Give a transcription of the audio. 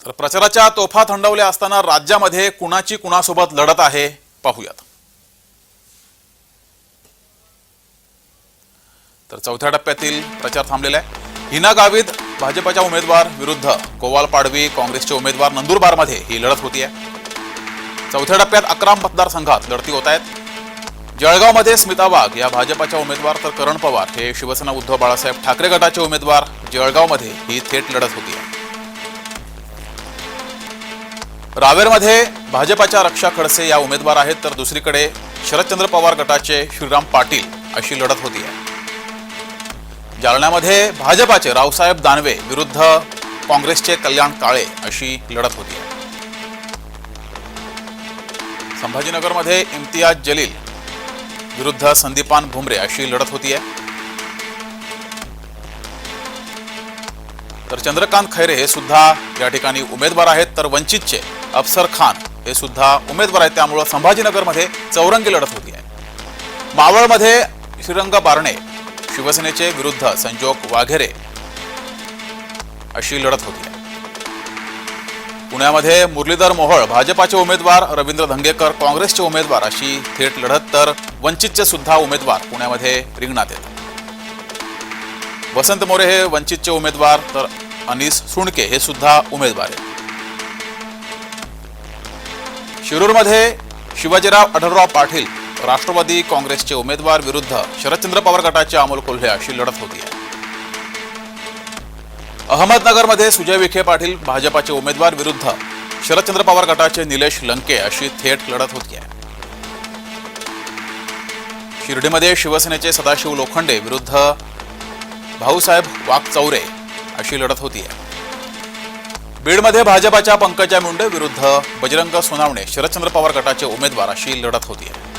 तर प्रचाराच्या तोफा थंडवल्या असताना राज्यामध्ये कुणाची कुणासोबत लढत आहे पाहूयात। तर चौथ्या टप्प्यातील प्रचार थांबलेला आहे। हिना गावित भाजपच्या उमेदवार विरुद्ध गोवाल पाडवी काँग्रेसचे उमेदवार नंदुरबारमध्ये ही लढत होती आहे। चौथ्या टप्प्यात 11 मतदारसंघात लढती होत आहेत। जळगावमध्ये स्मिता वाघ या भाजपच्या उमेदवार तर करण पवार हे शिवसेना उद्धव बाळासाहेब ठाकरे गटाचे उमेदवार जळगावमध्ये ही थेट लढत होती आहे। रावेरमध्ये भाजपच्या रक्षा खडसे या उमेदवार आहेत तर दुसरीकडे शरदचंद्र पवार गटाचे श्रीराम पाटील अशी लढत होती आहे। जालन्यामध्ये भाजपचे रावसाहेब दानवे विरुद्ध काँग्रेसचे कल्याण काळे अशी लढत होती आहे। संभाजीनगरमध्ये इम्तियाज जलील विरुद्ध संदीपान भुमरे अशी लढत होती आहे। तर चंद्रकांत खैरे हे सुद्धा या ठिकाणी उमेदवार आहेत तर वंचितचे अफसर खान हे सुद्धा उमेदवार आहेत, त्यामुळे संभाजीनगरमध्ये चौरंगी लढत होती आहे। मावळमध्ये श्रीरंग बारणे शिवसेनेचे विरुद्ध संजोग वाघेरे अशी लढत होती आहे। पुण्यामध्ये मुरलीधर मोहोळ भाजपचे उमेदवार रवींद्र धंगेकर काँग्रेसचे उमेदवार अशी थेट लढत तर वंचितचे सुद्धा उमेदवार पुण्यामध्ये रिंगणात आहेत। वसंत मोरे हे वंचितचे उमेदवार तर अनिस सुणके हे सुद्धा उमेदवार आहेत। शिरूरमध्ये शिवाजीराव आढळराव पाटील राष्ट्रवादी काँग्रेसचे उमेदवार विरुद्ध शरदचंद्र पवार गटाचे अमोल कोल्हे अशी लढत होती आहे। अहमदनगरमध्ये सुजय विखे पाटील भाजपचे उमेदवार विरुद्ध शरदचंद्र पवार गटाचे निलेश लंके अशी थेट लढत होती आहे। शिर्डीमध्ये शिवसेनेचे सदाशिव लोखंडे विरुद्ध भाऊसाहेब वाघचौरे अशी लढत होती आहे। बीडमध्ये भाजपच्या पंकजा मुंडे विरुद्ध बजरंग सोनावणे शरदचंद्र पवार गटाचे उमेदवार अशी लढत होती आहे।